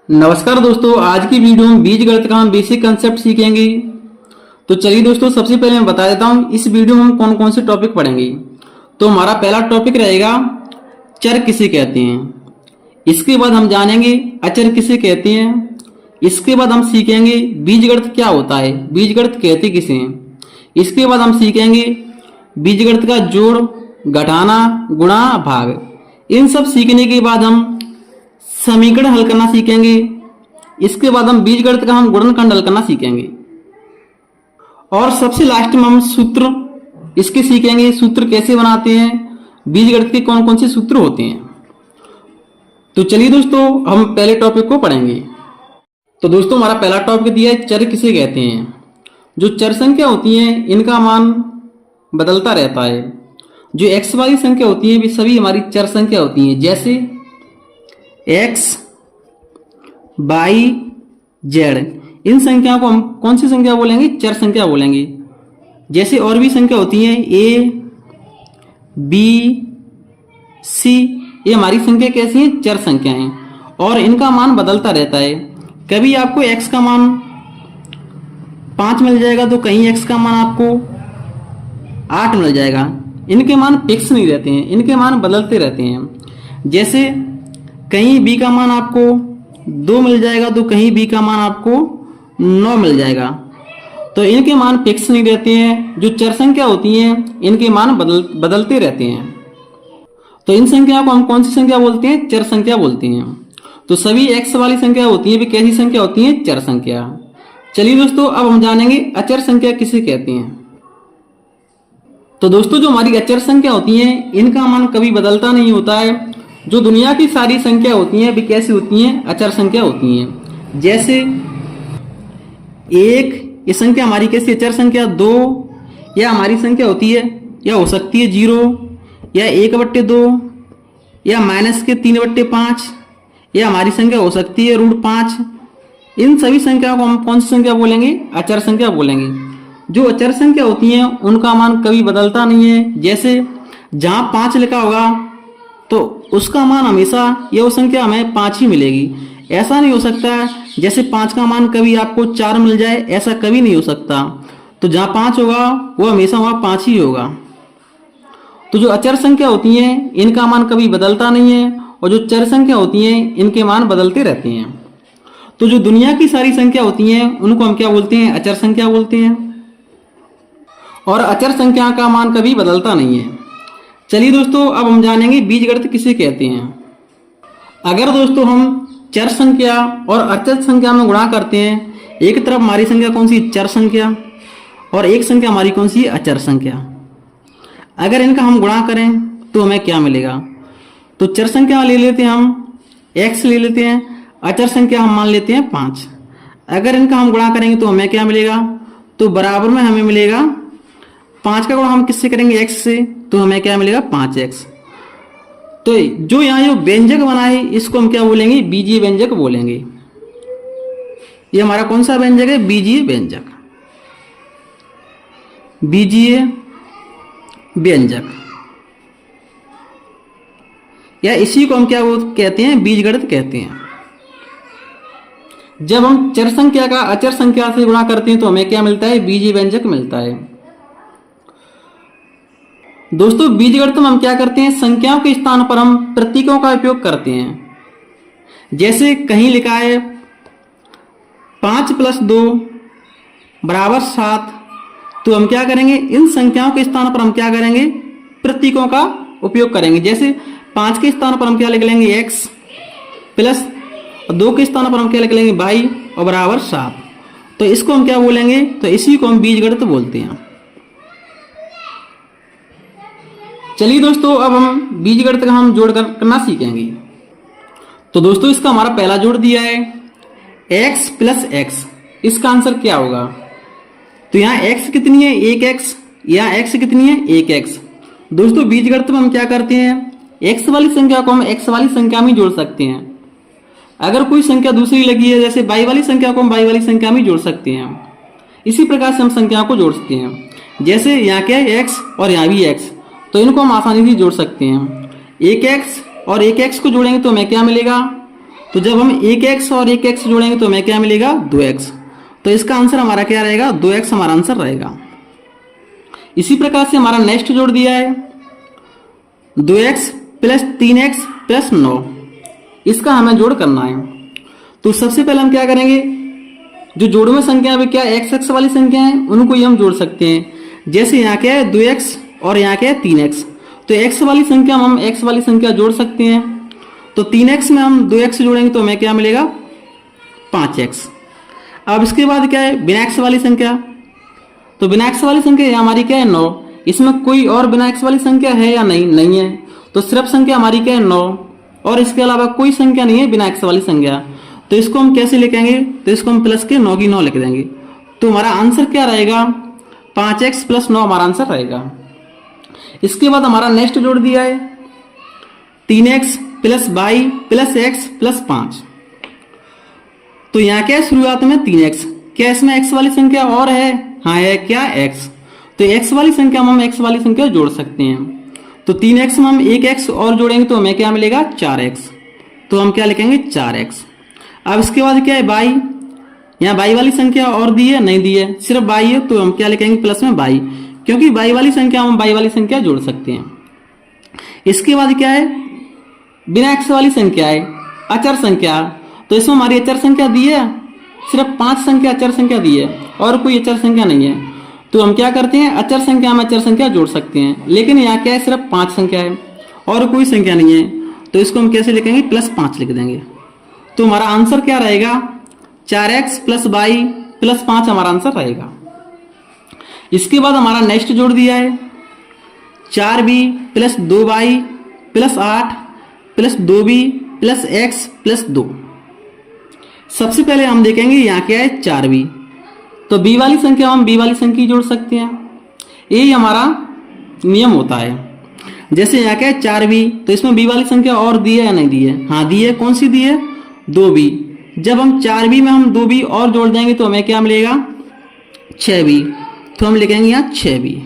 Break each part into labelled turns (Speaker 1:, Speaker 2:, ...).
Speaker 1: नमस्कार दोस्तों, आज की वीडियो में बीजगणित का हम बेसिक कंसेप्ट सीखेंगे। तो चलिए दोस्तों, सबसे पहले मैं बता देता हूँ इस वीडियो में हम कौन कौन से टॉपिक पढ़ेंगे। तो हमारा पहला टॉपिक रहेगा चर किसे कहते हैं। इसके बाद हम जानेंगे अचर किसे कहते हैं। इसके बाद हम सीखेंगे बीजगणित क्या होता है, बीजगणित कहते किसे हैं। इसके बाद हम सीखेंगे बीजगणित का जोड़, घटाना, गुणा, भाग। इन सब सीखने के बाद हम समीकरण हल करना सीखेंगे। इसके बाद हम बीजगणित का हम गुणनखंड हल करना सीखेंगे और सबसे लास्ट में हम सूत्र इसके सीखेंगे, सूत्र कैसे बनाते हैं, बीजगणित के कौन कौन से सूत्र होते हैं। तो चलिए दोस्तों, हम पहले टॉपिक को पढ़ेंगे। तो दोस्तों, हमारा पहला टॉपिक दिया है चर किसे कहते हैं। जो चर संख्या होती हैं इनका मान बदलता रहता है। जो एक्स वाली संख्या होती है वे सभी हमारी चर संख्या होती हैं, जैसे एक्स, वाई, जेड। इन संख्याओं को हम कौन सी संख्या बोलेंगे, चर संख्या बोलेंगे। जैसे और भी संख्या होती हैं ए, बी, सी, ये हमारी संख्या कैसी है, चर संख्या हैं और इनका मान बदलता रहता है। कभी आपको एक्स का मान 5 मिल जाएगा तो कहीं एक्स का मान आपको 8 मिल जाएगा। इनके मान फिक्स नहीं रहते हैं, इनके मान बदलते रहते हैं। जैसे कहीं बी का मान आपको 2 मिल जाएगा तो कहीं बी का मान आपको 9 मिल जाएगा। तो इनके मान फिक्स नहीं रहते हैं। जो चर संख्या होती हैं इनके मान बदलते रहते हैं। तो इन संख्याओं को हम कौन सी संख्या बोलते हैं, चर संख्या बोलते हैं। तो सभी एक्स वाली संख्या होती है वे कैसी संख्या होती है, चर संख्या। चलिए दोस्तों, अब हम जानेंगे अचर संख्या किसे कहते हैं। तो दोस्तों, जो हमारी अचर संख्या होती है इनका मान कभी बदलता नहीं होता है। जो दुनिया की सारी संख्या होती हैं वे कैसी होती हैं, अचर संख्या होती हैं। जैसे 1 ये संख्या हमारी कैसी अचर संख्या, 2 यह हमारी संख्या होती है, या हो सकती है 0 या 1/2 या -3/5, यह हमारी संख्या हो सकती है √5। इन सभी संख्याओं को हम कौन सी संख्या बोलेंगे, अचर संख्या बोलेंगे। जो अचर संख्या होती हैं उनका मान कभी बदलता नहीं है। जैसे जहां 5 लिखा होगा तो उसका मान हमेशा यह संख्या हमें 5 ही मिलेगी। ऐसा नहीं हो सकता जैसे 5 का मान कभी आपको 4 मिल जाए, ऐसा कभी नहीं हो सकता। तो जहां 5 होगा वो हमेशा वहां 5 ही होगा। तो जो अचर संख्या होती हैं इनका मान कभी बदलता नहीं है और जो चर संख्या होती हैं इनके मान बदलते रहते हैं। तो जो दुनिया की सारी संख्या होती हैं उनको हम क्या बोलते हैं, अचर संख्या बोलते हैं और अचर संख्या का मान कभी बदलता नहीं है। चलिए दोस्तों, अब हम जानेंगे बीजगणित किसे कहते हैं। अगर दोस्तों हम चर संख्या और अचर संख्या में गुणा करते हैं, एक तरफ हमारी संख्या कौन सी, चर संख्या, और एक संख्या हमारी कौन सी, अचर संख्या। अगर इनका हम गुणा करें तो हमें क्या मिलेगा। तो चर संख्या ले लेते हैं हम x ले लेते हैं, अचर संख्या हम मान लेते हैं 5। अगर इनका हम गुणा करेंगे तो हमें क्या मिलेगा, तो बराबर में हमें मिलेगा 5 का गुणा हम किससे करेंगे, x से, तो हमें क्या मिलेगा 5x। तो जो यहाँ जो व्यंजक बना है इसको हम क्या बोलेंगे, बीजीय व्यंजक बोलेंगे। ये हमारा कौन सा व्यंजक है, बीजीय व्यंजक, बीजीय व्यंजक, या इसी को हम क्या कहते हैं, बीजगणित कहते हैं। जब हम चर संख्या का अचर संख्या से गुणा करते हैं तो हमें क्या मिलता है, बीजीय व्यंजक मिलता है। दोस्तों, बीजगणित में हम क्या करते हैं, संख्याओं के स्थान पर हम प्रतीकों का उपयोग करते हैं। जैसे कहीं लिखा है 5 + 2 = 7, तो हम क्या करेंगे, इन संख्याओं के स्थान पर हम क्या करेंगे, प्रतीकों का उपयोग करेंगे। जैसे 5 के स्थान पर हम क्या लिख लेंगे, x, प्लस 2 के स्थान पर हम क्या लिख लेंगे, y, और बराबर 7। तो इसको हम क्या बोलेंगे, तो इसी को हम बीजगणित बोलते हैं। चलिए दोस्तों, अब हम बीजगणित का हम जोड़ करना सीखेंगे। तो दोस्तों, इसका हमारा पहला जोड़ दिया है x + x। इसका आंसर क्या होगा, तो यहाँ x कितनी है, 1x, यहाँ x कितनी है, 1x। दोस्तों, बीजगणित में हम क्या करते हैं, x वाली संख्या को हम x वाली संख्या में जोड़ सकते हैं। अगर कोई संख्या दूसरी लगी है, जैसे y वाली संख्या को हम y वाली संख्या में जोड़ सकते हैं। इसी प्रकार से हम संख्याओं को जोड़ सकते हैं। जैसे यहाँ क्या है, x और यहाँ भी x, तो इनको हम आसानी से जोड़ सकते हैं। 1x और 1x को जोड़ेंगे तो हमें क्या मिलेगा, तो जब हम एक एक्स और एक एक्स जोड़ेंगे तो हमें क्या मिलेगा 2x। तो इसका आंसर हमारा क्या रहेगा 2x हमारा आंसर रहेगा। इसी प्रकार से हमारा नेक्स्ट जोड़ दिया है 2x प्लस 3x प्लस 9, इसका हमें जोड़ करना है। तो सबसे पहले हम क्या करेंगे, जो जोड़ में संख्या है क्या एक्स एक्स वाली संख्या है उनको ही हम जोड़ सकते हैं। जैसे यहाँ क्या है 2x और यहाँ क्या है 3x, तो x वाली संख्या हम x वाली संख्या जोड़ सकते हैं। तो 3x में हम 2x जोड़ेंगे तो हमें क्या मिलेगा 5x। अब इसके बाद क्या है बिना x वाली संख्या, तो बिना x वाली संख्या हमारी क्या है 9, इसमें कोई और बिना x वाली संख्या है या नहीं है, तो सिर्फ संख्या हमारी क्या है 9 और इसके अलावा कोई संख्या नहीं है बिना x वाली संख्या। तो इसको हम कैसे लिखेंगे, तो इसको हम प्लस के 9 की 9 लिख देंगे। तो हमारा आंसर क्या रहेगा 5x प्लस 9 हमारा आंसर रहेगा। इसके बाद हमारा नेक्स्ट जोड़ दिया है 3x plus y plus x plus 5। तो यहाँ क्या है शुरुआत में 3x, क्या इसमें x वाली संख्या और है, हाँ है क्या x, तो x वाली संख्या हम x वाली संख्या जोड़ सकते हैं। तो 3x में हम एक x और जोड़ेंगे तो हमें क्या मिलेगा 4x, तो हम क्या लिखेंगे 4x। अब इसके बाद क्या है y, यहाँ y वाली संख्या और दी है नहीं दी है, सिर्फ y है, तो हम क्या लिखेंगे प्लस में y, क्योंकि y वाली संख्या हम y वाली संख्या जोड़ सकते हैं। इसके बाद क्या है बिना x वाली संख्या है अचर संख्या, तो इसमें हमारी अचर संख्या दी है, सिर्फ 5 संख्या अचर संख्या दी है और कोई अचर संख्या नहीं है। तो हम क्या करते हैं अचर संख्या में अचर संख्या जोड़ सकते हैं, लेकिन यहाँ क्या है सिर्फ 5 संख्या है और कोई संख्या नहीं है, तो इसको हम कैसे लिखेंगे प्लस 5 लिख देंगे। तो हमारा आंसर क्या रहेगा 4x प्लस y प्लस 5 हमारा आंसर रहेगा। इसके बाद हमारा नेक्स्ट जोड़ दिया है 4b plus 2y plus 8 plus 2b plus x plus 2। सबसे पहले हम देखेंगे यहाँ क्या है 4b, तो b वाली संख्या हम b वाली संख्या जोड़ सकते हैं, यही हमारा नियम होता है। जैसे यहाँ क्या है 4b, तो इसमें b वाली संख्या और दी है या नहीं दी है, हाँ दी है, कौन सी दी है 2b। जब हम 4b में हम 2b और जोड़ देंगे तो हमें क्या मिलेगा 6b, तो हम लिखेंगे यहाँ 6b।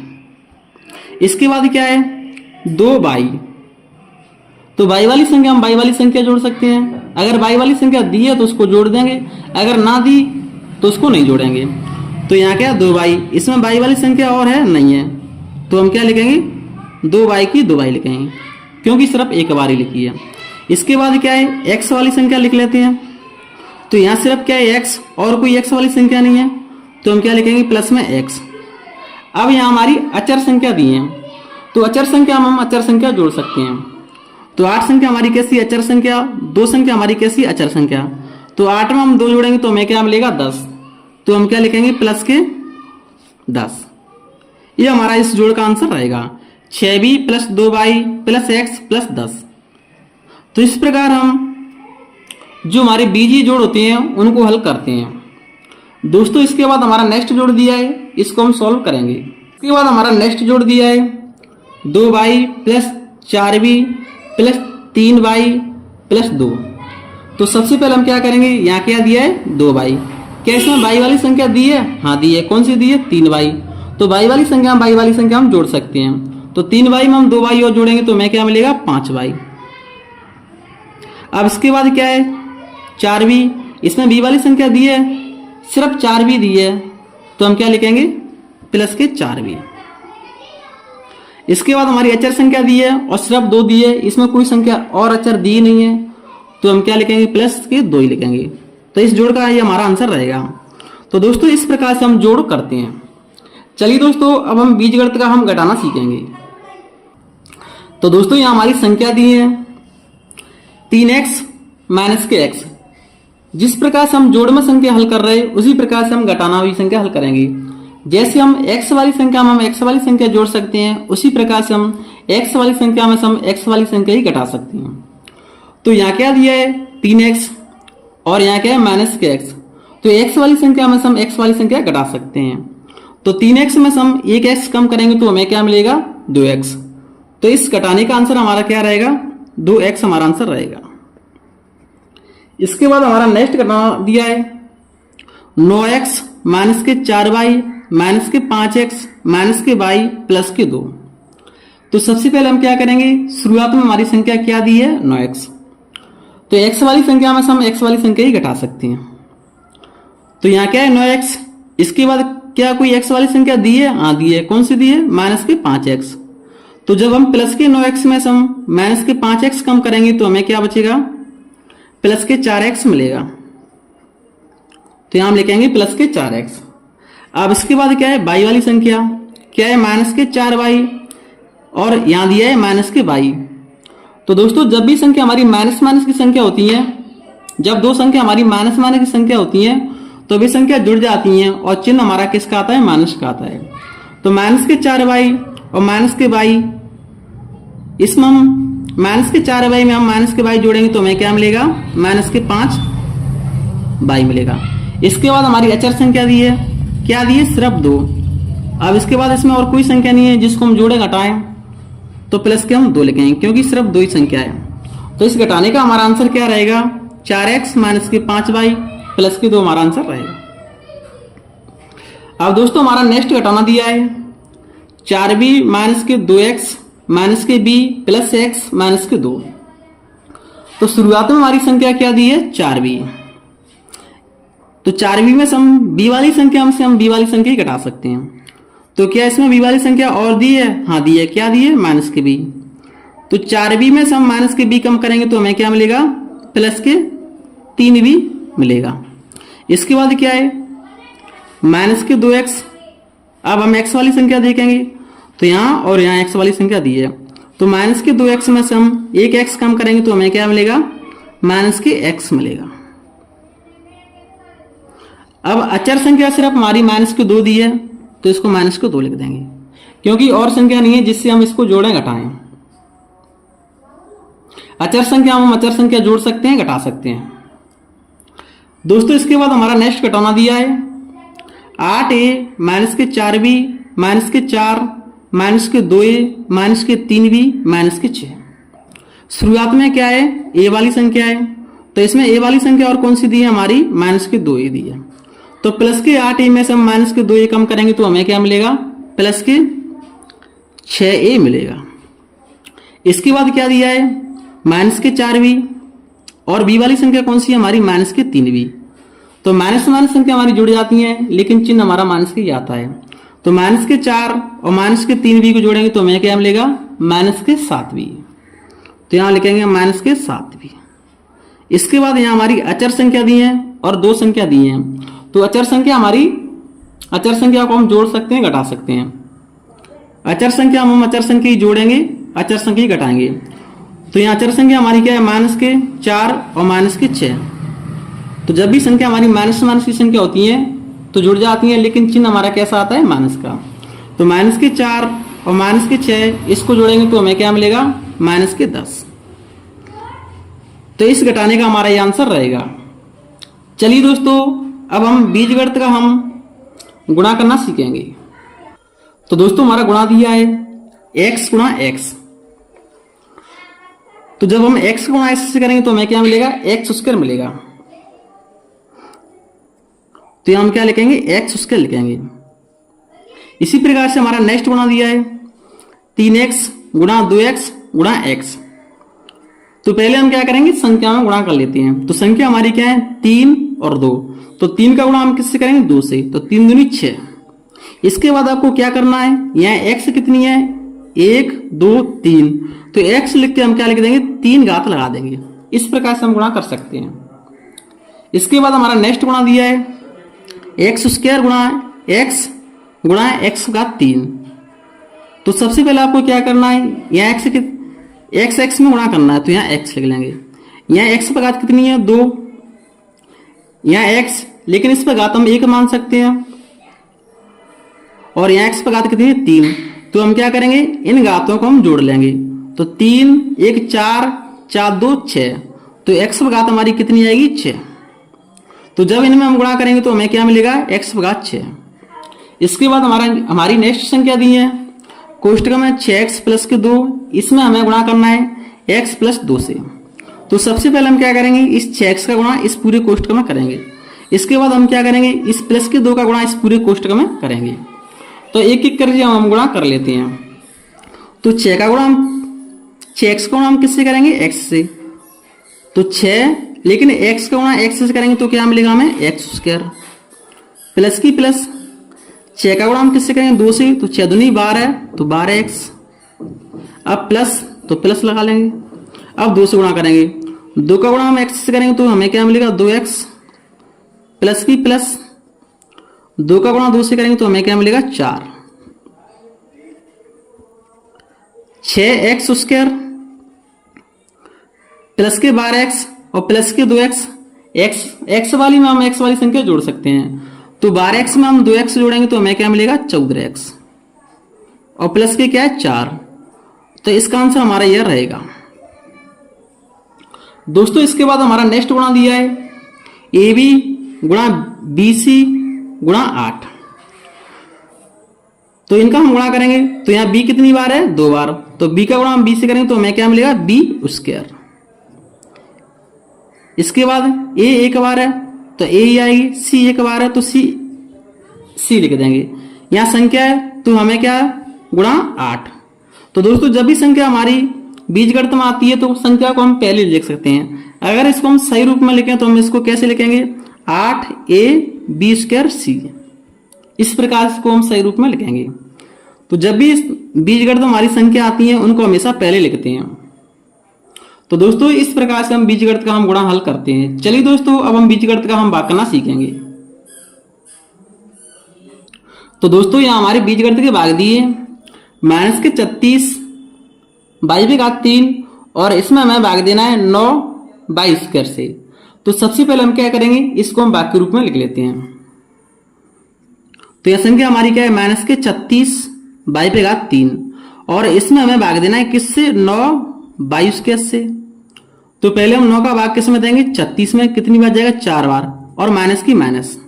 Speaker 1: इसके बाद क्या है 2y, तो y वाली संख्या हम y वाली संख्या जोड़ सकते हैं, अगर y वाली संख्या दी है तो उसको जोड़ देंगे, अगर ना दी तो उसको नहीं जोड़ेंगे। तो यहाँ क्या है 2y, इसमें y वाली संख्या और है नहीं है, तो हम क्या लिखेंगे 2y की 2y लिखेंगे, क्योंकि सिर्फ एक बार ही लिखी है। इसके बाद क्या है x वाली संख्या लिख लेते हैं, तो यहाँ सिर्फ क्या है x और कोई x वाली संख्या नहीं है, तो हम क्या लिखेंगे प्लस में x। अब यहाँ हमारी अचर संख्या दी है, तो अचर संख्या हम अचर संख्या जोड़ सकते हैं। तो 8 संख्या हमारी कैसी अचर संख्या, 2 संख्या हमारी कैसी अचर संख्या, तो 8 में हम 2 जोड़ेंगे तो हमें क्या मिलेगा 10, तो हम क्या लिखेंगे प्लस के 10। ये हमारा इस जोड़ का आंसर रहेगा 6b plus 2y plus x plus 10। तो इस प्रकार हम जो हमारे बीजीय जोड़ होते हैं उनको हल करते हैं। दोस्तों इसके बाद हमारा नेक्स्ट जोड़ दिया है, इसको हम सॉल्व करेंगे। इसके बाद हमारा नेक्स्ट जोड़ दिया है 2y plus 4b plus 3y plus 2। तो सबसे पहले हम क्या करेंगे, यहाँ क्या दिया है 2y, क्या इसमें y वाली संख्या दी है, हाँ दी है, कौन सी दी है 3y, तो y वाली संख्या हम जोड़ सकते हैं। तो 3y में हम 2y और जोड़ेंगे तो हमें क्या मिलेगा 5y। अब इसके बाद क्या है 4b, इसमें b वाली संख्या दी है, सिर्फ 4b दी है, तो हम क्या लिखेंगे प्लस के 4b। इसके बाद हमारी अचर संख्या दी है और सिर्फ 2 दी है, इसमें कोई संख्या और अचर दी नहीं है, तो हम क्या लिखेंगे प्लस के 2 ही लिखेंगे। तो इस जोड़ का ये हमारा आंसर रहेगा। तो दोस्तों इस प्रकार से हम जोड़ करते हैं। चलिए दोस्तों अब हम बीजगणित का हम घटाना सीखेंगे। तो दोस्तों यहाँ हमारी संख्या दी है 3x माइनस के x। जिस प्रकार से हम जोड़ में संख्या हल कर रहे हैं उसी प्रकार से हम घटाना हुई संख्या हल करेंगे। जैसे हम x वाली संख्या में हम x वाली संख्या जोड़ सकते हैं, उसी प्रकार से हम x वाली संख्या में से हम x वाली संख्या ही घटा सकते हैं। तो यहाँ क्या दिया है 3x और यहाँ क्या है माइनस के x, तो x वाली संख्या में से हम x वाली संख्या घटा सकते हैं। तो 3x में से हम 1x कम करेंगे तो हमें क्या मिलेगा 2x। तो इस घटाने का आंसर हमारा क्या रहेगा 2x हमारा आंसर रहेगा। इसके बाद हमारा नेक्स्ट घटाना दिया है 9x माइनस के 4y माइनस के 5x माइनस के y प्लस के 2। तो सबसे पहले हम क्या करेंगे, शुरुआत में हमारी संख्या क्या दी है 9x, तो x वाली संख्या में से हम x वाली संख्या ही घटा सकते हैं। तो यहाँ क्या है 9x। इसके बाद क्या कोई x वाली संख्या दी है? हाँ दी है। कौन सी दी है? माइनस के 5x। तो जब हम प्लस के 9x में से हम माइनस के 5x कम करेंगे तो हमें क्या बचेगा? प्लस के 4x मिलेगा। तो यहां हम लिखेंगे प्लस के 4x। अब इसके बाद क्या है? y वाली संख्या क्या है? माइनस के 4y और यहां दिया है माइनस के y। तो दोस्तों जब भी संख्या हमारी माइनस माइनस की संख्या होती है, जब दो संख्या हमारी माइनस माइनस की संख्या होती है तो वे संख्या जुड़ जाती हैं और चिन्ह हमारा किसका आता है? माइनस का आता है। तो माइनस के 4y और माइनस के y, इसमें हम माइनस के 4y में हम माइनस के y जोड़ेंगे तो हमें क्या मिलेगा? माइनस के 5y मिलेगा। इसके बाद हमारी अचर संख्या दी है, क्या दी है? सिर्फ 2। अब इसके बाद इसमें और कोई संख्या नहीं है जिसको हम जोड़े घटाएं तो प्लस के हम 2 लिखेंगे क्योंकि सिर्फ 2 ही संख्या है। तो इस घटाने का हमारा आंसर क्या रहेगा? 4x माइनस के 5y प्लस के 2 हमारा आंसर रहेगा। अब दोस्तों हमारा नेक्स्ट घटाना दिया है 4b माइनस के 2x माइनस के b प्लस x माइनस के 2। तो शुरुआत में हमारी संख्या क्या दी है? 4b। तो 4b में से हम b वाली संख्या से हम b वाली संख्या ही घटा सकते हैं। तो क्या इसमें b वाली संख्या और दी है? हाँ दी है। क्या दी है? माइनस के b। तो 4b में से हम माइनस के b कम करेंगे तो हमें क्या मिलेगा? प्लस के 3b मिलेगा। इसके बाद क्या है? माइनस के 2x। अब हम x वाली संख्या देखेंगे तो यहाँ और यहाँ x वाली संख्या दी है। तो माइनस के 2x में से हम एक x कम करेंगे तो हमें क्या मिलेगा? माइनस के x मिलेगा। अब अचर संख्या सिर्फ हमारी माइनस के 2 दी है तो इसको माइनस के 2 लिख देंगे क्योंकि और संख्या नहीं है जिससे हम इसको जोड़ें घटाएं। अचर संख्या हम अचर संख्या जोड़ सकते हैं, घटा सकते हैं। दोस्तों इसके बाद हमारा नेक्स्ट घटाना दिया है 8a माइनस के 4b माइनस के 4 माइनस के 2a माइनस के 3b माइनस के 6। शुरुआत में क्या है? a वाली संख्या है। तो इसमें a वाली संख्या और कौन सी दी है? हमारी माइनस के 2a दी है। तो प्लस के 8a में से हम माइनस के 2a कम करेंगे तो हमें क्या मिलेगा? प्लस के 6a मिलेगा। इसके बाद क्या दिया है? माइनस के 4b और b वाली संख्या कौन सी है? हमारी माइनस के 3b। तो माइनस माइनस संख्या हमारी जुड़ जाती है लेकिन चिन्ह हमारा माइनस के ही आता है। तो माइनस के 4 और माइनस के 3b को जोड़ेंगे तो हमें क्या मिलेगा? माइनस के 7b। तो यहां लिखेंगे माइनस के 7b। इसके बाद यहां हमारी अचर संख्या दी है और 2 संख्या दी है। तो अचर संख्या को हम जोड़ सकते हैं, घटा सकते हैं। अचर संख्या हम अचर संख्या ही जोड़ेंगे, अचर संख्या ही घटाएंगे। तो यहाँ अचर संख्या हमारी क्या है? माइनस के 4 और माइनस के 6। तो जब भी संख्या हमारी माइनस माइनस की संख्या होती है तो जुड़ जाती है लेकिन चिन्ह हमारा कैसा आता है? माइनस का। तो माइनस के 4 और माइनस के 6 इसको जोड़ेंगे तो हमें क्या मिलेगा? माइनस के 10। तो इस घटाने का हमारा ये आंसर रहेगा। चलिए दोस्तों अब हम बीजगणित का हम गुणा करना सीखेंगे। तो दोस्तों हमारा गुणा दिया है x गुणा x। तो जब हम x गुणा x से करेंगे तो हमें क्या मिलेगा? x स्क्वायर मिलेगा। तो हम क्या लिखेंगे? x स्क्वायर लिखेंगे। इसी प्रकार से हमारा नेक्स्ट गुणा दिया है 3x गुणा 2x गुणा x। तो पहले हम क्या करेंगे? संख्या में गुणा कर लेते हैं। तो संख्या हमारी क्या है? 3 और 2। तो 3 का गुणा हम किससे करेंगे? 2 से। तो 3 दूनी 6। इसके बाद आपको क्या करना है? यहाँ x कितनी है? 1 2 3। तो x लिख के हम क्या लिख देंगे? 3 घात लगा देंगे। इस प्रकार से हम गुणा कर सकते हैं। इसके बाद हमारा नेक्स्ट गुणा दिया है x स्क्वायर गुणा x घात 3। तो सबसे पहले आपको क्या करना है? यहाँ x में गुणा करना है तो यहाँ x लिख लेंगे। यहाँ x पर घात कितनी है? 2। यहाँ x, लेकिन इस पर घात हम 1 मान सकते हैं और यहाँ x पर घात कितनी है? 3। तो हम क्या करेंगे? इन घातों को हम जोड़ लेंगे। तो 3 1 4 4 2 6। तो x पर घात हमारी कितनी आएगी? 6। तो जब इनमें हम गुणा करेंगे तो हमें क्या मिलेगा? x पर घात 6। इसके बाद हमारी नेक्स्ट संख्या दी है कोष्टक में 6x प्लस के 2। इसमें हमें गुणा करना है x प्लस 2 से। तो सबसे पहले हम क्या करेंगे? इस 6x का गुणा इस पूरे कोष्टक में करेंगे। इसके बाद हम क्या करेंगे? इस प्लस के 2 का गुणा इस पूरे कोष्टक में करेंगे। तो एक एक करके हम गुणा कर लेते हैं। तो 6x का गुणा हम किससे करेंगे? x से। तो 6, लेकिन x का गुणा x से करेंगे तो क्या मिलेगा हमें x स्क्वायर, प्लस की प्लस 6 का गुणा हम किससे करेंगे 2 से, तो 6 दूनी 12 तो 12x, अब प्लस तो प्लस लगा लेंगे, अब 2 से गुणा करेंगे, 2 का गुणा हम x से करेंगे तो हमें क्या मिलेगा 2x, प्लस की प्लस 2 का गुणा 2 से करेंगे तो हमें क्या मिलेगा 4, 6x स्क्वायर प्लस के 12x और प्लस के 2x, x वाली में हम x वाली संख्या जोड़ सकते हैं, तो 12x में हम 2x जोड़ेंगे तो हमें क्या मिलेगा 14x, और प्लस के क्या है 4, तो इसका आंसर हमारा यह रहेगा। दोस्तों इसके बाद हमारा नेक्स्ट गुणा दिया है AB गुणा BC गुणा 8, तो इनका हम गुणा करेंगे तो यहाँ B कितनी बार है 2 बार, तो B का गुणा हम B से करेंगे तो हमें क्या मिलेगा B स्क्वायर। इसके बाद A एक बार है तो A ही आएगी, C एक बार है तो C लिख देंगे, यहाँ संख्या है तो हमें क्या है गुणा 8। तो दोस्तों जब भी संख्या हमारी बीजगणित में आती है तो संख्या को हम पहले लिख सकते हैं, अगर इसको हम सही रूप में लिखें तो हम इसको कैसे लिखेंगे 8AB स्क्वायर C, इस प्रकार इसको हम सही रूप में लिखेंगे। तो जब भी बीजगणित में हमारी संख्या आती है उनको हमेशा पहले लिखते हैं। तो दोस्तों इस प्रकार से हम बीजगणित का हम गुणा हल करते हैं। चलिए दोस्तों अब हम बीजगणित का हम भाग करना सीखेंगे। तो दोस्तों यहाँ हमारे बीजगणित के भाग दिए माइनस के 36 बाई पे घात 3, और इसमें हमें भाग देना है 9 बाई स्क्वायर से। तो सबसे पहले हम क्या करेंगे इसको हम भाग के रूप में लिख लेते हैं। तो यह संख्या हमारी क्या है माइनस के 36 बाई पे घात 3, और इसमें हमें भाग देना है किससे 9 बाई स्क्वायर से। तो पहले हम 9 का भाग किस में देंगे 36 में, कितनी बार जाएगा 4 बार, और माइनस की माइनस।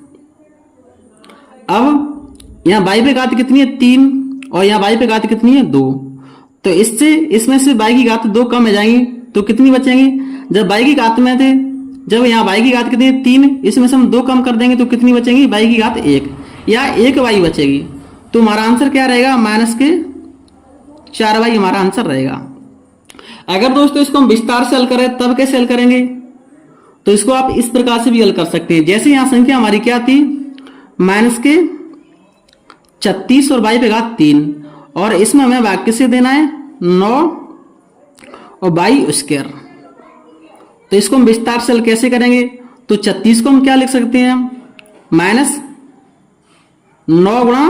Speaker 1: अब यहाँ बाई पे घात कितनी है 3, और यहाँ बाई पे घात कितनी है 2, तो इससे इसमें से बाई की घात 2 कम हो जाएंगी तो कितनी बचेंगी, जब बाई की घात में थे, जब यहाँ बाई की घात कितनी है 3, इसमें से हम 2 कम कर देंगे तो कितनी बचेंगी बाई की घात 1, या 1 बाई बचेगी। तो हमारा आंसर क्या रहेगा माइनस के 4 बाई हमारा आंसर रहेगा। अगर दोस्तों इसको हम विस्तार से हल करें तब कैसे हल करेंगे, तो इसको आप इस प्रकार से भी हल कर सकते हैं। जैसे यहाँ संख्या हमारी क्या थी माइनस के 36 और बाई पे घात 3, और इसमें हमें भाग किससे देना है 9 और बाई स्क्वायर। तो इसको हम विस्तार से हल कैसे करेंगे, तो 36 को हम क्या लिख सकते हैं माइनस 9 गुणा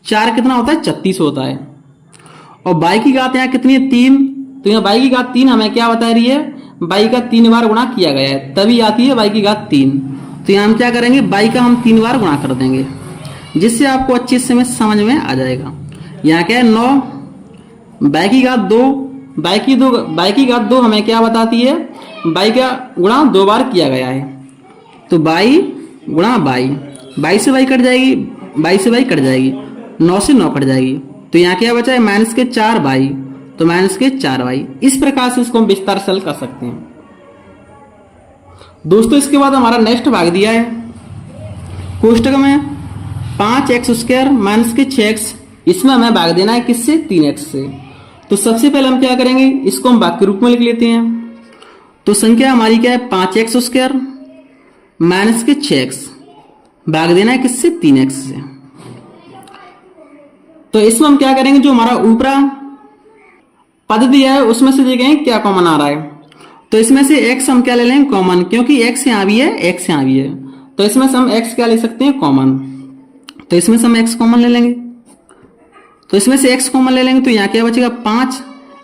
Speaker 1: 4 कितना होता है 36 होता है, और बाई की घात यहाँ कितनी है 3, तो यहाँ बाई की घात 3 हमें क्या बता रही है बाई का 3 बार गुणा किया गया है तभी आती है बाई की घात 3। तो यहाँ हम क्या करेंगे बाई का हम 3 बार गुणा कर देंगे, जिससे आपको अच्छे से समझ में आ जाएगा। यहाँ क्या है 9 बाई की घात 2, बाई की घात 2 हमें क्या बताती है बाई का गुणा 2 बार किया गया है, तो बाई गुणा बाई से बाई कट जाएगी, बाई से बाई कट जाएगी, 9 से 9 कट जाएगी, तो यहाँ क्या बचा है माइनस के 4 बाई, तो माइनस के 4 बाई। इस प्रकार से इसको हम विस्तार से हल कर सकते हैं। दोस्तों इसके बाद हमारा नेक्स्ट भाग दिया है कोष्टक में 5x स्क्वायर माइनस के 6x, इसमें हमें भाग देना है किससे 3x से। तो सबसे पहले हम क्या करेंगे इसको हम भाग के रूप में लिख लेते हैं। तो संख्या हमारी क्या है 5x स्क्वायर माइनस के 6x, भाग देना है किससे 3x से। तो इसमें हम क्या करेंगे जो हमारा ऊपरा पद दिया है उसमें से देखेंगे क्या कॉमन आ रहा है, तो इसमें से x हम क्या ले लेंगे कॉमन, क्योंकि x यहाँ भी है x यहाँ भी है, तो इसमें से हम x क्या ले सकते हैं कॉमन, तो इसमें से हम x कॉमन ले लेंगे। तो इसमें से x कॉमन ले लेंगे तो यहाँ क्या बचेगा 5,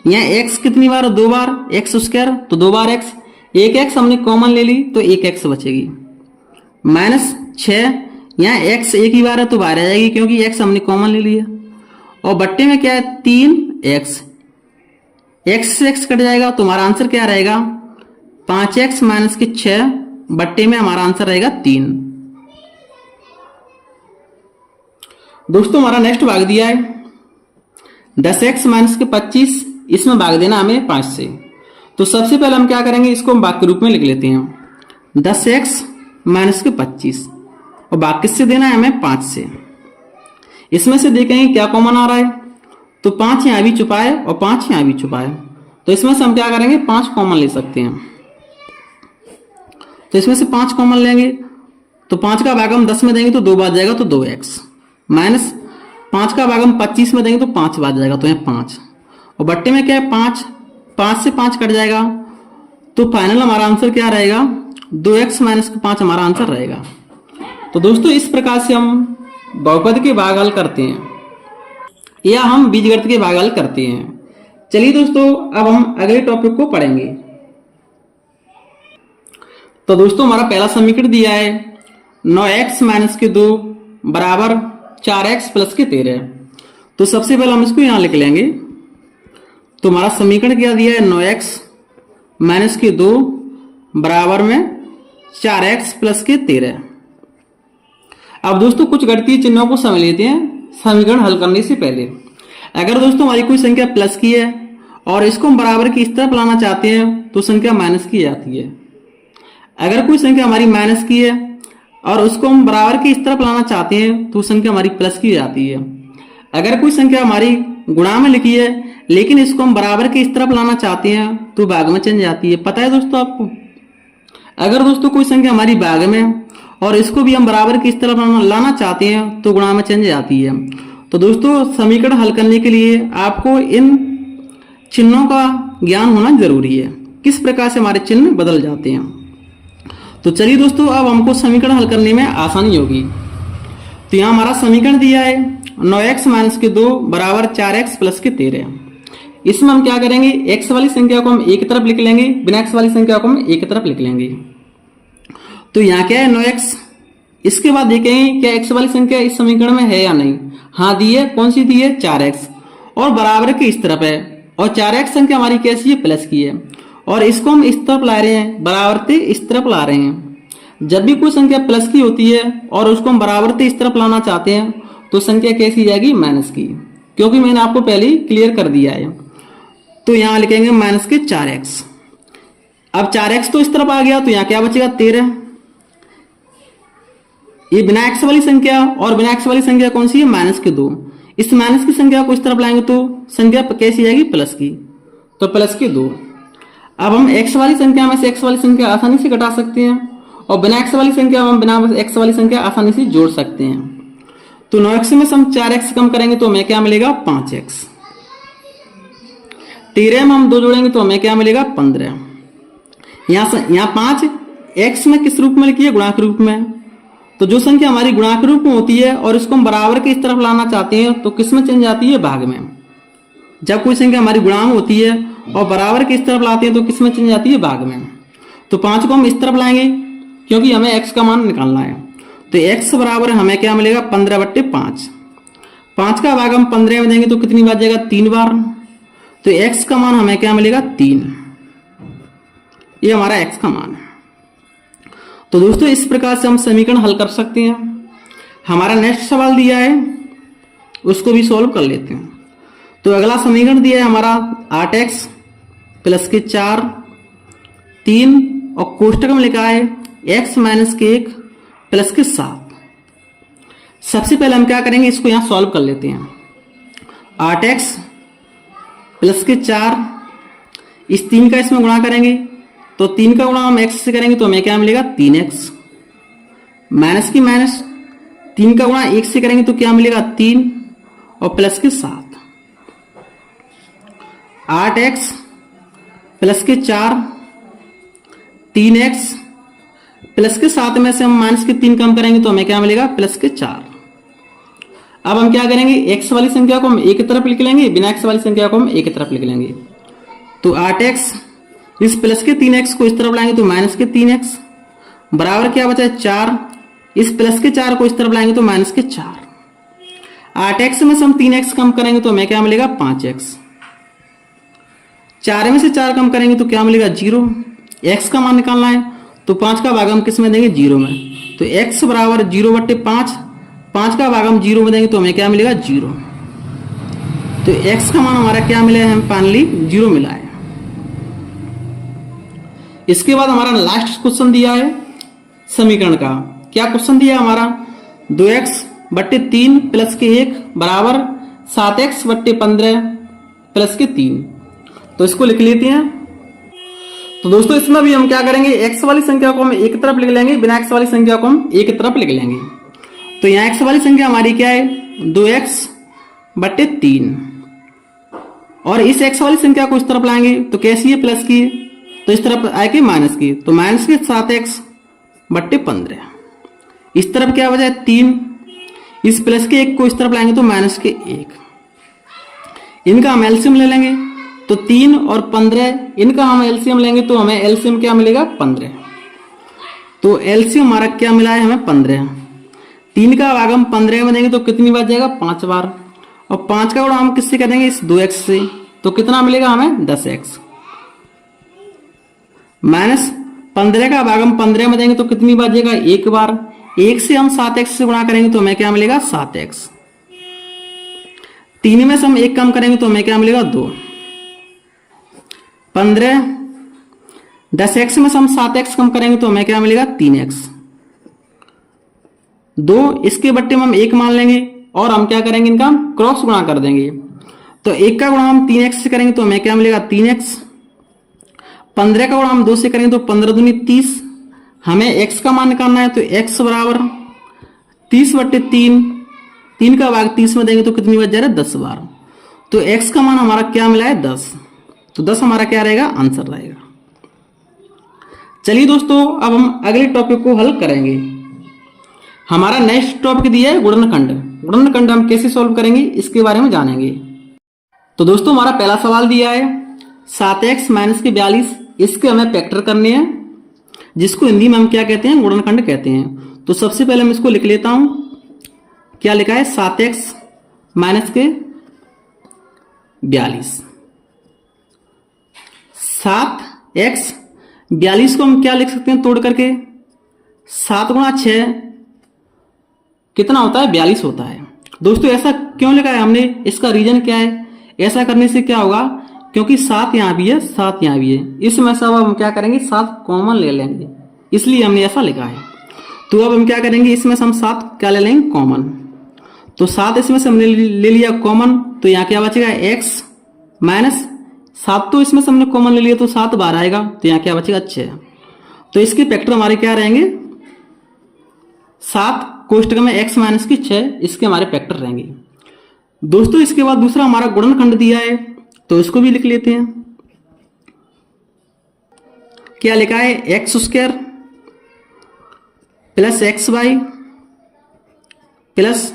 Speaker 1: यहाँ x कितनी बार 2 बार x स्क्वायर, तो 2 बार x, एक x हमने कॉमन ले ली तो एक x बचेगी, माइनस 6, यहाँ x एक ही बार है तो बाहर आ जाएगी क्योंकि x हमने कॉमन ले लिया, और बट्टे में क्या है 3x, x से x कट जाएगा तो हमारा आंसर क्या रहेगा 5x माइनस के 6, बट्टे में हमारा आंसर रहेगा 3। दोस्तों हमारा नेक्स्ट भाग दिया है 10x माइनस के 25, इसमें भाग देना हमें 5 से। तो सबसे पहले हम क्या करेंगे इसको हम भाग के रूप में लिख लेते हैं 10x माइनस के 25, और भाग किससे देना है हमें 5 से। इसमें से देखेंगे क्या कॉमन आ रहा है, तो 5 यहाँ भी छुपा है और 5 यहाँ भी छुपा है, तो इसमें से हम क्या करेंगे 5 कॉमन ले सकते हैं। तो इसमें से 5 कॉमन लेंगे तो 5 का भाग हम 10 में देंगे तो 2 बात जाएगा तो 2x माइनस 5 का भाग हम 25 में देंगे तो 5 बात जाएगा तो यहाँ 5 और बट्टे में क्या है 5 से 5 कट जाएगा तो फाइनल हमारा आंसर क्या रहेगा 2x माइनस 5 हमारा आंसर रहेगा। तो दोस्तों इस प्रकार से हम बहुपद के भाग हल करते हैं या हम बीजगणित के भाग हल करते हैं। चलिए दोस्तों अब हम अगले टॉपिक को पढ़ेंगे। तो दोस्तों हमारा पहला समीकरण दिया है 9x माइनस के 2 बराबर 4x प्लस के 13। तो सबसे पहले हम इसको यहां लिख लेंगे। तो हमारा समीकरण क्या दिया है 9x माइनस के 2 बराबर में 4x प्लस के 13। अब दोस्तों कुछ गणितीय चिन्हों को समझ लेते हैं समीकरण हल करने से पहले। अगर दोस्तों हमारी कोई संख्या प्लस की है और इसको हम बराबर की इस तरफ लाना चाहते हैं तो संख्या माइनस की जाती है। अगर कोई संख्या हमारी माइनस की है और उसको हम बराबर की इस तरफ लाना चाहते हैं तो संख्या हमारी प्लस की जाती है। अगर कोई संख्या हमारी गुणा में लिखी है लेकिन इसको हम बराबर की इस तरफ लाना चाहते हैं तो भाग में चेंज जाती है। पता है दोस्तों आपको, अगर दोस्तों कोई संख्या हमारी भाग में और इसको भी हम बराबर की इस तरफ लाना चाहते हैं तो गुणा में चेंज जाती है। तो दोस्तों समीकरण हल करने के लिए आपको इन चिन्हों का ज्ञान होना जरूरी है, किस प्रकार से हमारे चिन्ह बदल जाते हैं। तो चलिए दोस्तों अब हमको समीकरण हल करने में आसानी होगी। तो यहाँ हमारा समीकरण दिया है 9x माइनस के 2 बराबर 4x प्लस के 13। इसमें हम क्या करेंगे x वाली संख्या को हम एक तरफ लिख लेंगे, बिना x वाली संख्या को हम एक तरफ लिख लेंगे। तो यहाँ क्या है 9x, इसके बाद देखेंगे क्या x वाली संख्या इस समीकरण में है या नहीं। हाँ दी है, कौन सी दी है 4x और बराबर के इस तरफ है और 4x संख्या हमारी कैसी है प्लस की है और इसको हम इस तरफ ला रहे हैं, बराबर से इस तरफ ला रहे हैं। जब भी कोई संख्या प्लस की होती है और उसको हम बराबर से इस तरफ लाना चाहते हैं तो संख्या कैसी जाएगी माइनस की, क्योंकि मैंने आपको पहले ही क्लियर कर दिया है। तो यहाँ लिखेंगे माइनस के 4x। अब 4x तो इस तरफ आ गया तो यहाँ क्या बचेगा 13। ये बिना x वाली संख्या और बिना x वाली संख्या कौन सी है माइनस के 2। इस माइनस की संख्या को इस तरफ लाएंगे तो संख्या कैसी जाएगी प्लस की, तो प्लस के 2। अब हम x वाली संख्या में से x वाली संख्या आसानी से घटा सकते हैं और बिना x वाली संख्या हम बिना x वाली संख्या आसानी से जोड़ सकते हैं। तो 9x में से हम 4x कम करेंगे तो हमें क्या मिलेगा 5x। 13 में हम 2 जोड़ेंगे तो हमें क्या मिलेगा 15। यहाँ 5 x में किस रूप में लिखी है गुणांक रूप में। तो जो संख्या हमारी गुणांक रूप में होती है और इसको हम बराबर के इस तरफ लाना चाहते हैं तो किस में चेंज जाती है भाग में। जब कोई संख्या हमारी गुणा में होती है और बराबर के इस तरफ लाते हैं तो किस में चेंज जाती है भाग में। तो 5 को हम इस तरफ लाएंगे क्योंकि हमें x का मान निकालना है। तो x बराबर हमें क्या मिलेगा 15/5। 5 का भाग हम 15 में देंगे तो कितनी बार जाएगा 3 बार। तो x का मान हमें क्या मिलेगा 3। ये हमारा x का मान है। तो दोस्तों इस प्रकार से हम समीकरण हल कर सकते हैं। हमारा नेक्स्ट सवाल दिया है उसको भी सॉल्व कर लेते हैं। तो अगला समीकरण दिया है हमारा 8x प्लस के 4 3 और कोष्टक में लिखा है x माइनस के 1 प्लस के 7। सबसे पहले हम क्या करेंगे इसको यहां सॉल्व कर लेते हैं। 8x प्लस के 4 इस 3 का इसमें गुणा करेंगे तो 3 का गुणा हम x से करेंगे तो हमें क्या मिलेगा 3x माइनस की माइनस 3 का गुणा 1 से करेंगे तो क्या मिलेगा 3 और प्लस के 7। 8x प्लस के 4 3x प्लस के 7 में से हम माइनस के 3 कम करेंगे तो हमें क्या मिलेगा प्लस के 4। अब हम क्या करेंगे x वाली संख्या को हम एक तरफ लिख लेंगे, बिना x वाली संख्या को हम एक तरफ लिख लेंगे। तो 8x इस प्लस के 3x को इस तरफ लाएंगे तो माइनस के 3x बराबर क्या बचा है 4। इस प्लस के 4 को इस तरफ लाएंगे तो माइनस के 4। 8x में से हम 3x कम करेंगे तो हमें क्या मिलेगा 5x। 4 में से 4 कम करेंगे तो क्या मिलेगा 0। x का मान निकालना है तो 5 का भाग हम किस में देंगे 0 में। तो x बराबर 0/5। 5 का भाग हम 0 में देंगे तो हमें क्या मिलेगा 0। तो x का मान हमारा क्या मिला है हम फाइनली 0 मिला है। इसके बाद हमारा लास्ट क्वेश्चन दिया है समीकरण का। क्या क्वेश्चन दिया हमारा 2x/3 प्लस के 1 बराबर 7x/15 प्लस के 3। तो इसको लिख लेते हैं। तो दोस्तों इसमें भी हम क्या करेंगे, एक्स वाली संख्या को हम एक तरफ लिख लेंगे, बिना एक्स वाली संख्या को हम एक तरफ लिख लेंगे। तो यहाँ एक्स वाली संख्या हमारी क्या है, 2x/3, और इस एक्स वाली संख्या को इस तरफ लाएंगे तो कैसी है, प्लस की, तो इस तरफ आएगी माइनस की, तो माइनस के 7x/15। इस तरफ क्या बचा है 3, इस प्लस के 1 को इस तरफ लाएंगे तो माइनस के 1। इनका हम एलसीएम ले लेंगे, तो 3 और 15, इनका हम एलसीएम लेंगे तो हमें एलसीएम क्या मिलेगा, 15। तो एलसीएम हमारा क्या मिला है हमें, 15। 3 का भाग हम 15 में देंगे तो कितनी बार जाएगा, 5 बार, और 5 का गुणा हम किससे करेंगे, इस 2x से, तो कितना मिलेगा हमें, 10x। माइनस 15 का भाग हम 15 में देंगे तो कितनी बार जाएगा, 1 बार। 1 से हम 7x से गुणा करेंगे तो हमें क्या मिलेगा, 7x। 3 में से हम 1 कम करेंगे तो हमें क्या मिलेगा, 2। 15, 10x में से हम 7x कम करेंगे तो हमें क्या मिलेगा, 3x। 2 इसके बट्टे में हम 1 मान लेंगे और हम क्या करेंगे, इनका हम क्रॉस गुणा कर देंगे। तो 1 का गुणा हम 3x से करेंगे तो हमें क्या मिलेगा, 3x। 15 का गुणा हम 2 से करेंगे तो 15 दूनी 30। हमें x का मान निकालना है, तो x बराबर 30/3, 3 का भाग 30 में देंगे तो कितनी बार जा रहा है, 10 बार। तो x का मान हमारा क्या मिला है, 10। तो 10 हमारा क्या रहेगा, आंसर रहेगा। चलिए दोस्तों अब हम अगले टॉपिक को हल करेंगे। हमारा नेक्स्ट टॉपिक दिया है गुणनखंड। गुणनखंड हम कैसे सॉल्व करेंगे इसके बारे में जानेंगे। तो दोस्तों हमारा पहला सवाल दिया है 7x - के 42, इसके हमें फैक्टर करने हैं, जिसको हिंदी में हम क्या कहते हैं, गुणनखंड कहते हैं। तो सबसे पहले मैं इसको लिख लेता हूं, क्या लिखा है, 7x - के 42। 7x 42 को हम क्या लिख सकते हैं तोड़ करके, 7 × 6 कितना होता है, 42 होता है। दोस्तों ऐसा क्यों लिखा है हमने, इसका रीजन क्या है, ऐसा करने से क्या होगा, क्योंकि 7 यहां भी है, 7 यहां भी है, इसमें सब हम क्या करेंगे, 7 कॉमन ले लेंगे, इसलिए हमने ऐसा लिखा है। तो अब हम क्या करेंगे, इसमें से हम 7 क्या ले लेंगे, कॉमन। तो 7 इसमें से हमने ले लिया कॉमन, तो यहाँ क्या बचेगा, x माइनस 7 तो इसमें से हमने कॉमन ले लिया तो 7 बार आएगा, तो यहाँ क्या बचेगा, 6। तो इसके फैक्टर हमारे क्या रहेंगे, 7 कोष्टक में x - की 6, इसके हमारे फैक्टर रहेंगे। दोस्तों इसके बाद दूसरा हमारा गुणनखंड दिया है, तो इसको भी लिख लेते हैं। क्या लिखा है, x² + xy +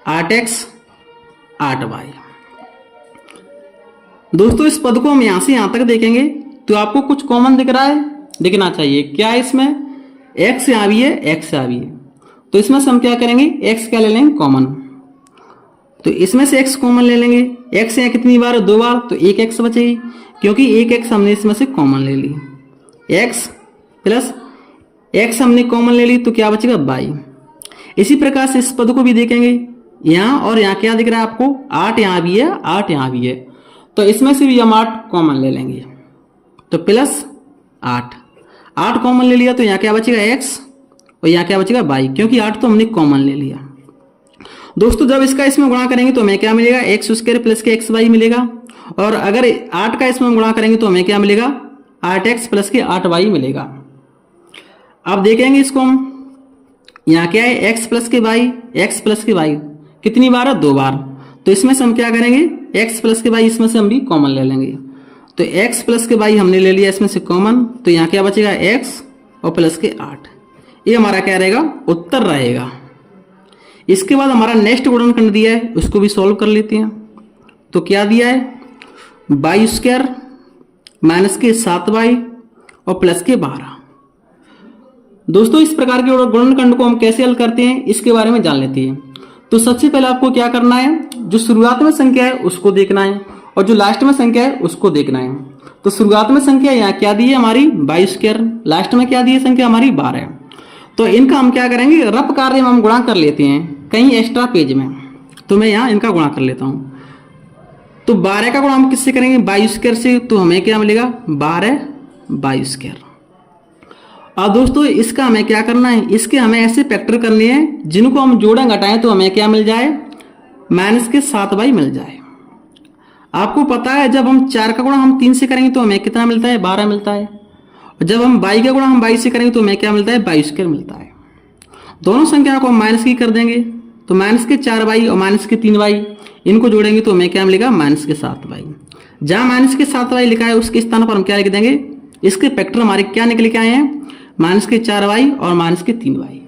Speaker 1: 8x 8y। दोस्तों इस पद को हम यहां से यहां तक देखेंगे तो आपको कुछ कॉमन दिख रहा है, दिखना चाहिए। क्या है इसमें, x यहां भी है, x यहां भी है, तो इसमें से हम क्या करेंगे, x क्या ले लेंगे, कॉमन। तो इसमें से x कॉमन ले लेंगे, x यहाँ कितनी बार, 2 बार, तो 1 x बचेगी, क्योंकि 1 x हमने इसमें से कॉमन ले ली। x + x हमने कॉमन ले ली तो क्या बचेगा, y। इसी प्रकार से इस पद को भी देखेंगे, यहाँ और यहाँ क्या दिख रहा है आपको, 8 यहाँ भी है, 8 यहाँ भी है, तो इसमें से भी हम 8 कॉमन ले लेंगे, तो +8 8 कॉमन ले लिया तो यहाँ क्या बचेगा, x, और यहाँ क्या बचेगा, y, क्योंकि 8 तो हमने कॉमन ले लिया। दोस्तों जब इसका इसमें गुणा करेंगे तो हमें क्या मिलेगा, x² + के xy मिलेगा, और अगर 8 का इसमें गुणा करेंगे तो हमें क्या मिलेगा, 8x + के 8y मिलेगा। अब देखेंगे इसको हम, यहाँ क्या है, x + के y, x + के y कितनी बार है, 2 बार, तो इसमें से हम क्या करेंगे, x + के y इसमें से हम भी कॉमन ले लेंगे। तो x + के y हमने ले लिया इसमें से कॉमन, तो यहाँ क्या बचेगा, x और + के 8। ये हमारा क्या रहेगा, उत्तर रहेगा। इसके बाद हमारा नेक्स्ट गुणनखंड दिया है, उसको भी सॉल्व कर लेते हैं। तो क्या दिया है, y² - के 7y और + के 12। दोस्तों इस प्रकार के गुणनखंड को हम कैसे हल करते हैं इसके बारे में जान लेते हैं। तो सबसे पहले आपको क्या करना है, जो शुरुआत में संख्या है उसको देखना है, और जो लास्ट में संख्या है उसको देखना है। तो शुरुआत में संख्या यहाँ क्या दी है हमारी, y², लास्ट में क्या दी है संख्या हमारी, 12। तो इनका हम क्या करेंगे, रफ कार्य में हम गुणा कर लेते हैं कहीं एक्स्ट्रा पेज में, तो मैं यहाँ इनका गुणा कर लेता हूँ। तो 12 का गुणा हम किससे करेंगे, y² से, तो हमें क्या मिलेगा, 12y²। अब दोस्तों इसका हमें क्या करना है, इसके हमें ऐसे फैक्टर करने हैं जिनको हम जोड़ें घटाएं तो हमें क्या मिल जाए, -के 7y मिल जाए। आपको पता है जब हम 4 का गुणा हम 3 से करेंगे तो हमें कितना मिलता है, 12 मिलता है। और जब हम 22 का गुणा हम 22 से करेंगे तो हमें क्या मिलता है, 22 स्क्वायर मिलता है। दोनों संख्या को हम माइनस की कर देंगे तो माइनस के 4y और माइनस के 3y इनको जोड़ेंगे तो हमें क्या मिलेगा, माइनस के 7y। जहां माइनस के 7y लिखा है उसके स्थान पर हम क्या लिख देंगे, इसके फैक्टर हमारे क्या निकल के आए हैं, माइनस के 4y और माइनस के 3y।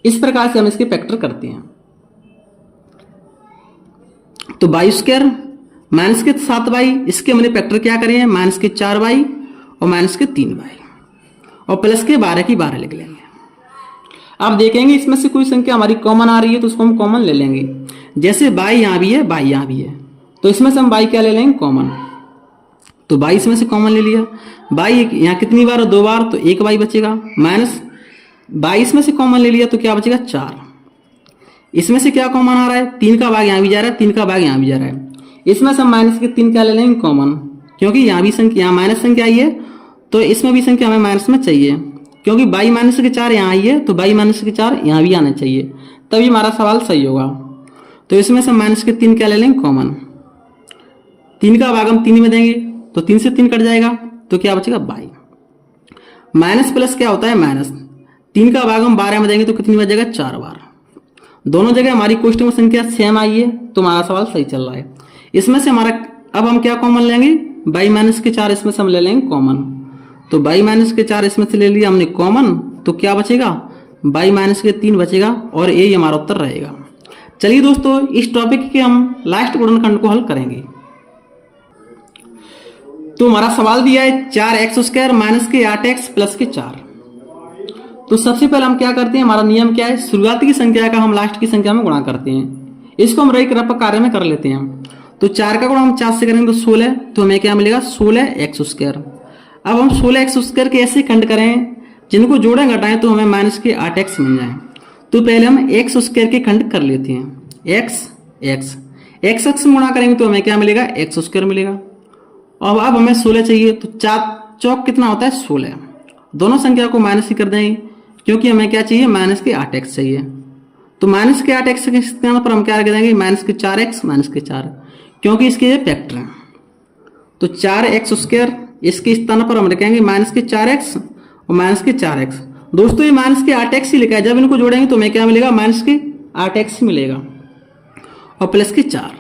Speaker 1: इस प्रकार से हम इसके फैक्टर करते हैं। तो 22 स्क्वायर माइनस के 7y, इसके हमने फैक्टर क्या करे हैं, माइनस के 4y और माइनस के 3y और प्लस के 12 की 12 लिख लेंगे। अब देखेंगे इसमें से कोई संख्या हमारी कॉमन आ रही है तो उसको हम कॉमन ले लेंगे। जैसे बाई यहां भी है, बाई यहां भी है, तो इसमें से हम बाई क्या ले लेंगे, कॉमन। तो बाई इसमें से कॉमन ले लिया। बाई यहां कितनी बार, 2 बार, तो 1 बाई बचेगा। माइनस 22 में से कॉमन ले लिया तो क्या बचेगा, 4। इसमें से क्या कॉमन आ रहा है, 3 का भाग यहां भी जा रहा है, 3 का भाग यहां भी जा रहा है। इसमें से हम माइनस के 3 क्या ले लेंगे, कॉमन, क्योंकि यहां भी संख्या, यहां माइनस संख्या आई है तो इसमें भी संख्या हमें माइनस में चाहिए, क्योंकि 22 माइनस के 4 यहाँ आई है तो 22 माइनस के 4 यहाँ भी आना चाहिए, तभी हमारा सवाल सही होगा। तो इसमें से माइनस के 3 क्या ले लेंगे, कॉमन। 3 का भाग हम 3 में देंगे तो 3 से 3 कट जाएगा तो क्या बचेगा, 22। माइनस प्लस क्या होता है, माइनस। 3 का भाग हम 12 में देंगे तो कितनी बचेगा, 4 बार। दोनों जगह हमारी कोष्टक में संख्या सेम आई है तो हमारा सवाल सही चल रहा है। इसमें से हमारा अब हम क्या कॉमन लेंगे, 22 माइनस के 4 इसमें से हम ले लेंगे कॉमन। तो 22 माइनस के 4 इसमें से ले लिया हमने कॉमन, तो क्या बचेगा, 22 माइनस के 3 बचेगा और यही हमारा उत्तर रहेगा। चलिए दोस्तों, इस टॉपिक के हम लास्ट गुणनखंड को हल करेंगे। तो हमारा सवाल दिया है 4x स्क्वायर माइनस के 8x प्लस के 4। तो सबसे पहले हम क्या करते हैं, हमारा नियम क्या है, शुरुआती की संख्या का हम लास्ट की संख्या में गुणा करते हैं। इसको हम रैखिक रप कार्य में कर लेते हैं। तो 4 का गुणा हम 4 से करेंगे तो 16, तो हमें क्या मिलेगा, 16x स्क्वायर। अब हम 16x स्क्वायर के ऐसे खंड करें जिनको जोड़ें घटाएं तो हमें माइनस के 8x मिल जाए। तो पहले हम x स्क्वायर के खंड कर लेते हैं, x x में गुणा करेंगे तो हमें क्या मिलेगा, x स्क्वायर मिलेगा। अब हमें 16 चाहिए तो 4 चौक कितना होता है, 16। दोनों संख्या को माइनस ही कर देंगे क्योंकि हमें क्या चाहिए, माइनस के 8x चाहिए। तो माइनस के 8x के स्थान पर हम क्या रख देंगे, माइनस के 4x माइनस के 4, क्योंकि इसके ये फैक्टर हैं। तो 4x स्क्वायर, इसके स्थान पर हम रखेंगे माइनस के 4x और माइनस के 4x। दोस्तों ये माइनस के 8x ही लिखा है, जब इनको जोड़ेंगे तो हमें क्या मिलेगा, माइनस के 8x ही मिलेगा और प्लस के 4।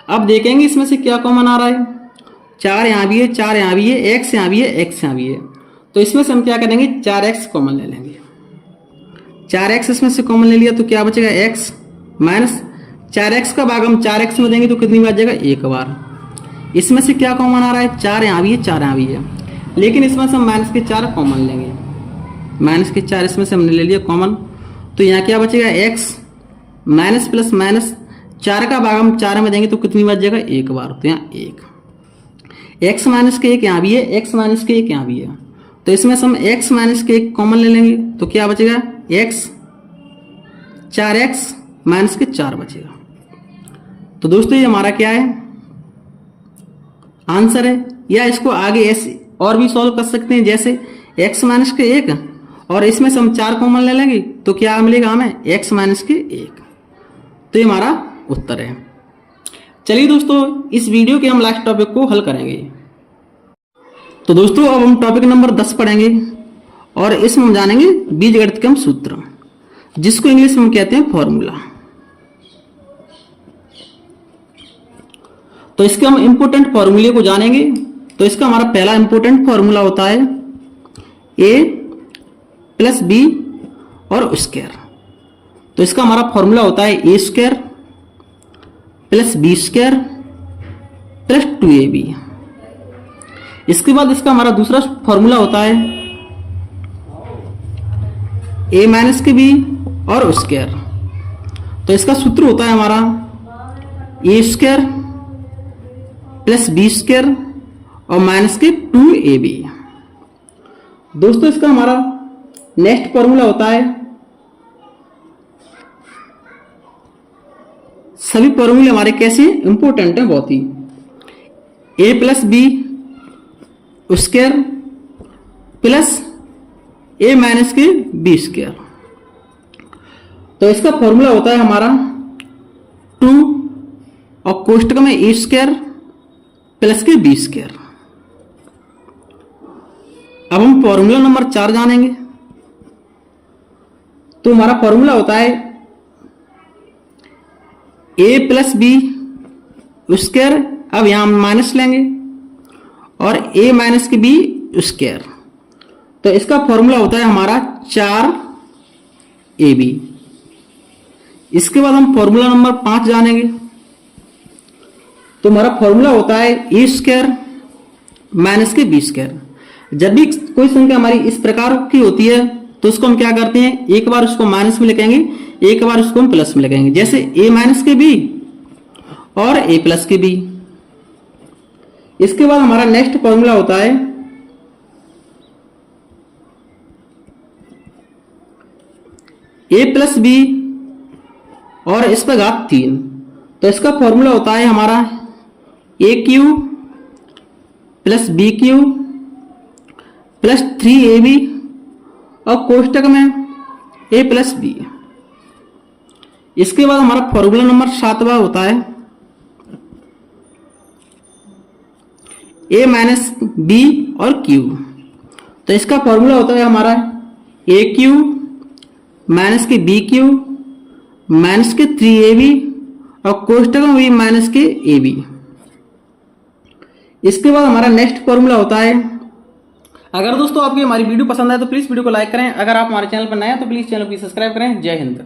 Speaker 1: अब देखेंगे इसमें से क्या कॉमन आ रहा है, 4 यहाँ भी है, 4 यहाँ भी है, x यहाँ भी है, x यहाँ भी है। तो इसमें से हम क्या करेंगे, 4x कॉमन ले लेंगे। 4x इसमें से कॉमन ले लिया तो क्या बचेगा, x माइनस 4x का भाग हम 4x में देंगे तो कितनी बार जाएगा, 1 बार। इसमें से क्या कॉमन आ रहा है, 4 यहाँ भी है, 4 यहाँ भी है, लेकिन इसमें से हम माइनस के 4 कॉमन लेंगे। माइनस के 4 इसमें से हमने ले लिया कॉमन, तो यहाँ क्या बचेगा, x माइनस प्लस माइनस 4 का भाग हम 4 में देंगे तो कितनी बार जाएगा, 1 बार। तो यहाँ 1, x माइनस के 1 यहाँ भी है, x माइनस के 1 यहाँ भी है, तो इसमें से हम x माइनस के 1 कॉमन ले लेंगे तो क्या बचेगा, x 4x माइनस के 4 बचेगा। तो दोस्तों ये हमारा क्या है, आंसर है। या इसको आगे ऐसे और भी सॉल्व कर सकते हैं, जैसे x माइनस के 1 और इसमें से हम 4 कॉमन ले लेंगे तो क्या मिलेगा हमें, x माइनस के 1। तो ये हमारा उत्तर है। चलिए दोस्तों, इस वीडियो के हम लास्ट टॉपिक को हल करेंगे। तो दोस्तों अब हम टॉपिक नंबर 10 पढ़ेंगे और इसमें हम जानेंगे बीजगणित के हम सूत्र, जिसको इंग्लिश में हम कहते हैं फॉर्मूला। तो इसके हम इंपोर्टेंट फॉर्मूले को जानेंगे। तो इसका हमारा पहला इंपोर्टेंट फॉर्मूला होता है a प्लस बी और स्क्वायर। तो इसका हमारा फॉर्मूला होता है a square plus B square plus 2ab। इसके बाद इसका हमारा दूसरा फॉर्मूला होता है a माइनस के बी और स्क्वायर। तो इसका सूत्र होता है हमारा a square plus B square और माइनस के 2ab। दोस्तों इसका हमारा नेक्स्ट फॉर्मूला होता है, सभी फॉर्मूले हमारे कैसे इंपोर्टेंट है बहुत ही, a plus B square plus a minus के बी स्क्वायर। तो इसका फॉर्मूला होता है हमारा 2 और कोष्टक में ए स्क्वायर प्लस के बी स्क्वायर। अब हम फॉर्मूला नंबर 4 जानेंगे। तो हमारा फॉर्मूला होता है ए प्लस बी स्क्वायर, अब यहां माइनस लेंगे, और ए माइनस के बी स्क्वायर। तो इसका फॉर्मूला होता है हमारा 4ab। इसके बाद हम फॉर्मूला नंबर 5 जानेंगे। तो हमारा फॉर्मूला होता है ए स्क्वायर माइनस के बी स्क्वायर। जब भी कोई संख्या हमारी इस प्रकार की होती है तो उसको हम क्या करते हैं, एक बार उसको माइनस में लिखेंगे, एक बार उसको हम प्लस में लिखेंगे, जैसे ए माइनस के बी और ए प्लस के बी। इसके बाद हमारा नेक्स्ट फॉर्मूला होता है ए प्लस बी और इस पर घात 3। तो इसका फॉर्मूला होता है हमारा A cube plus B cube plus 3ab और कोष्टक में a प्लस बी। इसके बाद हमारा फॉर्मूला नंबर 7वां होता है a माइनस बी और q। तो इसका फॉर्मूला होता है हमारा ए क्यू माइनस के बी क्यू माइनस के 3ab और कोष्टक में भी माइनस के ab। इसके बाद हमारा नेक्स्ट फॉर्मूला होता है, अगर दोस्तों आपकी हमारी वीडियो पसंद आए तो प्लीज वीडियो को लाइक करें। अगर आप हमारे चैनल पर नए हैं तो प्लीज चैनल को सब्सक्राइब करें। जय हिंद।